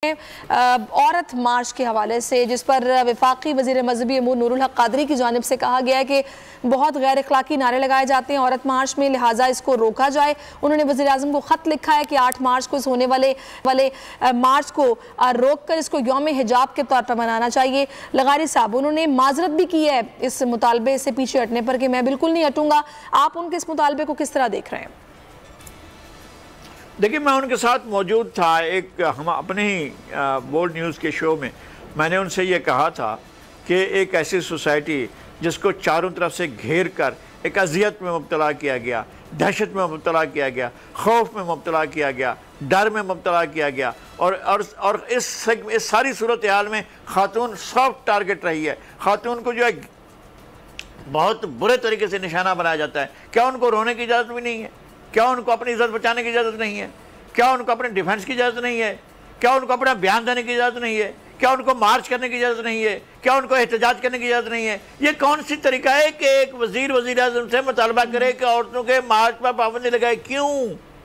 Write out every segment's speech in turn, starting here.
عورت مارچ کے حوالے سے جس پر وفاقی وزیر مذہبی امور نور الحق قادری کی جانب سے کہا گیا ہے کہ بہت غیر اخلاقی نعرے لگائے جاتے ہیں عورت مارچ میں، لہٰذا اس کو روکا جائے۔ انہوں نے وزیر اعظم کو خط لکھا ہے کہ 8 مارچ کو اس ہونے والے مارچ کو روک کر اس کو یوم حجاب کے طور پر منانا چاہیے۔ لغاری صاحب انہوں نے معذرت بھی کی ہے اس مطالبے سے پیچھے ہٹنے پر کہ میں بالکل نہیں ہٹوں گا، آپ ان کے اس مطالبے کو کس طرح دیکھ رہے ہیں؟ دیکھیں، میں ان کے ساتھ موجود تھا ایک ہم اپنے ہی بولڈ نیوز کے شو میں نے ان سے یہ کہا تھا کہ ایک ایسی سوسائٹی جس کو چاروں طرف سے گھیر کر ایک اذیت میں مبتلا کیا گیا، دہشت میں مبتلا کیا گیا، خوف میں مبتلا کیا گیا، ڈر میں مبتلا کیا گیا، اور اس ساری صورتحال میں خاتون سافٹ ٹارگٹ رہی ہے۔ خاتون کو جو ہے بہت برے طریقے سے نشانہ بنایا جاتا ہے۔ کیا ان کو رونے کی اجازت بھی نہیں ہے؟ کیا ان کو اپنی عزت بچانے کی اجازت نہیں ہے؟ کیا ان کو اپنے ڈیفنس کی اجازت نہیں ہے؟ کیا ان کو اپنا بیان دینے کی اجازت نہیں ہے؟ کیا ان کو مارچ کرنے کی اجازت نہیں ہے؟ کیا ان کو احتجاج کرنے کی اجازت نہیں ہے؟ یہ کون سی طریقہ ہے کہ ایک وزیر اعظم سے مطالبہ کرے کہ عورتوں کے مارچ پر پابندی لگائے؟ کیوں؟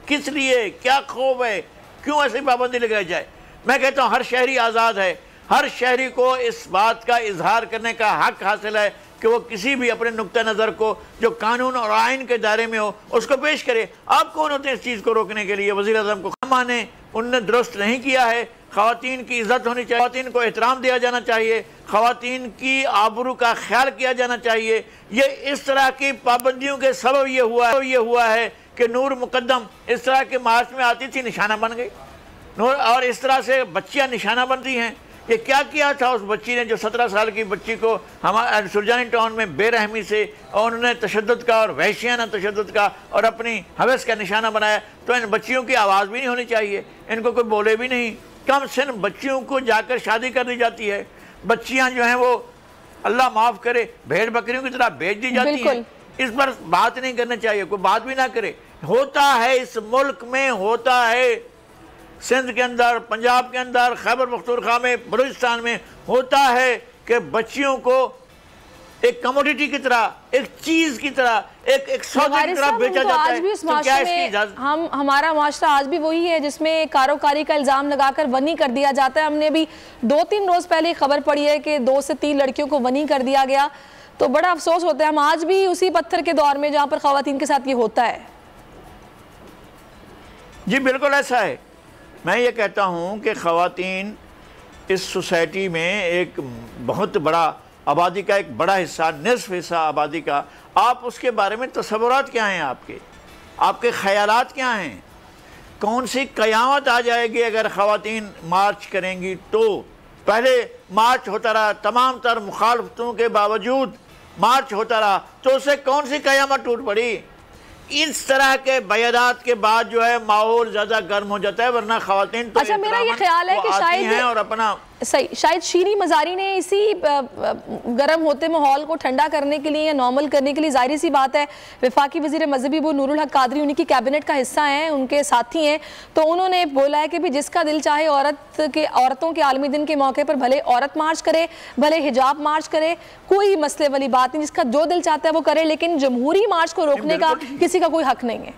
کس لیے؟ کیا خوف ہے؟ کیوں ایسی پابندی لگائی جائے؟ میں کہتا ہوں ہر شہری آزاد ہے، ہر شہری کو اس بات کا اظہار کرنے کا حق حاصل ہے کہ وہ کسی بھی اپنے نقطہ نظر کو جو قانون اور آئین کے دائرے میں ہو اس کو پیش کرے۔ آپ کون ہوتے ہیں اس چیز کو روکنے کے لیے؟ وزیر اعظم کو مانے ان نے درست نہیں کیا ہے۔ خواتین کی عزت ہونی چاہیے، خواتین کو احترام دیا جانا چاہیے، خواتین کی آبرو کا خیال کیا جانا چاہیے۔ یہ اس طرح کی پابندیوں کے سبب یہ ہوا ہے کہ نور مقدم اس طرح کے مارچ میں آتی تھی، نشانہ بن گئی، اور اس طرح سے بچیاں نشانہ بنتی ہیں۔ یہ کیا کیا تھا اس بچی نے جو 17 سال کی بچی کو ہمارے سرجانی ٹاؤن میں بے رحمی سے اور انہوں نے تشدد کا اور وحشیانہ تشدد کا اور اپنی ہوس کا نشانہ بنایا؟ تو ان بچیوں کی آواز بھی نہیں ہونی چاہیے، ان کو کوئی بولے بھی نہیں۔ کم سن بچیوں کو جا کر شادی کر دی جاتی ہے، بچیاں جو ہیں وہ اللہ معاف کرے بھیڑ بکریوں کی طرح بیچ دی جاتی ہیں۔ اس پر بات نہیں کرنا چاہیے، کوئی بات بھی نہ کرے۔ ہوتا ہے اس ملک میں، ہوتا ہے سندھ کے اندر، پنجاب کے اندر، خیبر پختونخوا میں، بلوچستان میں ہوتا ہے کہ بچیوں کو ایک کموڈیٹی کی طرح، ایک چیز کی طرح، ایک سودا کی طرح بیچا جاتا ہے۔ تو کیا اس کی اجازت؟ ہمارا معاشرہ آج بھی وہی ہے جس میں کاروکاری کا الزام لگا کر ونی کر دیا جاتا ہے۔ ہم نے بھی 2-3 روز پہلے خبر پڑھی ہے کہ 2 سے 3 لڑکیوں کو ونی کر دیا گیا، تو بڑا افسوس ہوتا ہے ہم آج بھی اسی پتھر کے دور میں جہاں پر خواتین کے ساتھ یہ ہوتا ہے۔ جی بالکل ایسا ہے۔ میں یہ کہتا ہوں کہ خواتین اس سوسائٹی میں ایک بہت بڑا آبادی کا ایک بڑا حصہ، نصف حصہ آبادی کا، آپ اس کے بارے میں تصورات کیا ہیں؟ آپ کے خیالات کیا ہیں؟ کون سی قیامت آ جائے گی اگر خواتین مارچ کریں گی تو؟ پہلے مارچ ہوتا رہا، تمام تر مخالفتوں کے باوجود مارچ ہوتا رہا، تو اس سے کون سی قیامت ٹوٹ پڑی؟ اس طرح کے بیانات کے بعد جو ہے ماحول زیادہ گرم ہو جاتا ہے، ورنہ خواتین تو اچھا میرا یہ خیال ہے کہ شاید شیریں مزاری نے اسی گرم ہوتے ماحول کو ٹھنڈا کرنے کے لیے یا نارمل کرنے کے لیے، ظاہری سی بات ہے وفاقی وزیر مذہبی وہ نور الحق قادری انہی کی کیبنٹ کا حصہ ہیں، ان کے ساتھی ہیں، تو انہوں نے بولا ہے کہ بھی جس کا دل چاہے عورتوں کے عالمی دن کے موقع پر بھلے عورت مارچ کرے، بھلے حجاب مارچ کرے، کوئی مسئلے والی بات نہیں، جس کا جو دل چاہتا ہے وہ کرے، لیکن جمہوری مارچ کو روکنے کا کسی کا کوئی حق نہیں ہے۔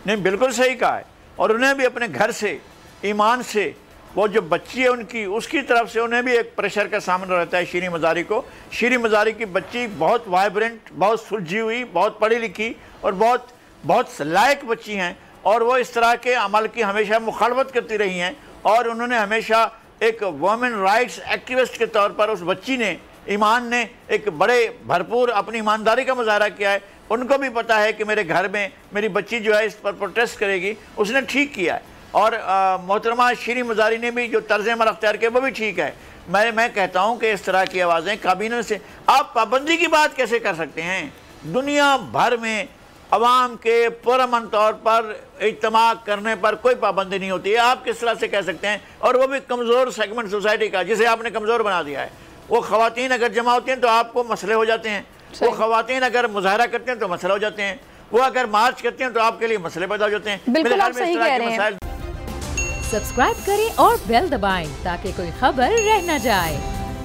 نہیں، بالکل صحیح کہا ہے، اور انہیں بھی اپنے گھر سے، ایمان سے، وہ جو بچی ہے ان کی، اس کی طرف سے انہیں بھی ایک پریشر کا سامنا رہتا ہے۔ شیریں مزاری کو، شیریں مزاری کی بچی بہت وائبرنٹ، بہت سلجھی ہوئی، بہت پڑھی لکھی اور بہت لائق بچی ہیں، اور وہ اس طرح کے عمل کی ہمیشہ مخالفت کرتی رہی ہیں، اور انہوں نے ہمیشہ ایک وومن رائٹس ایکٹیوسٹ کے طور پر اس بچی نے، ایمان نے ایک بڑے بھرپور اپنی ایمانداری کا مظاہرہ کیا ہے۔ ان کو بھی پتا ہے کہ میرے گھر میں میری بچی جو ہے اس پر پروٹیسٹ کرے گی، اس نے ٹھیک کیا ہے، اور محترمہ شیریں مزاری نے بھی جو طرز عمل اختیار کیا وہ بھی ٹھیک ہے۔ میں کہتا ہوں کہ اس طرح کی آوازیں کابینہ سے آپ پابندی کی بات کیسے کر سکتے ہیں؟ دنیا بھر میں عوام کے پرامن طور پر اجتماع کرنے پر کوئی پابندی نہیں ہوتی ہے، آپ کس طرح سے کہہ سکتے ہیں؟ اور وہ بھی کمزور سیگمنٹ سوسائٹی کا جسے آپ نے کمزور بنا دیا ہے۔ وہ خواتین اگر جمع ہوتی ہیں تو آپ کو مسئلے ہو جاتے ہیں، وہ خواتین اگر مظاہرہ کرتے ہیں تو مسئلہ ہو جاتے ہیں، وہ اگر مارچ کرتے ہیں تو آپ کے لیے مسئلے پیدا ہو جاتے ہیں۔ بالکل آپ صحیح کہہ رہے ہیں۔ سبسکرائب کریں اور بیل دبائیں تاکہ کوئی خبر رہ نہ جائے۔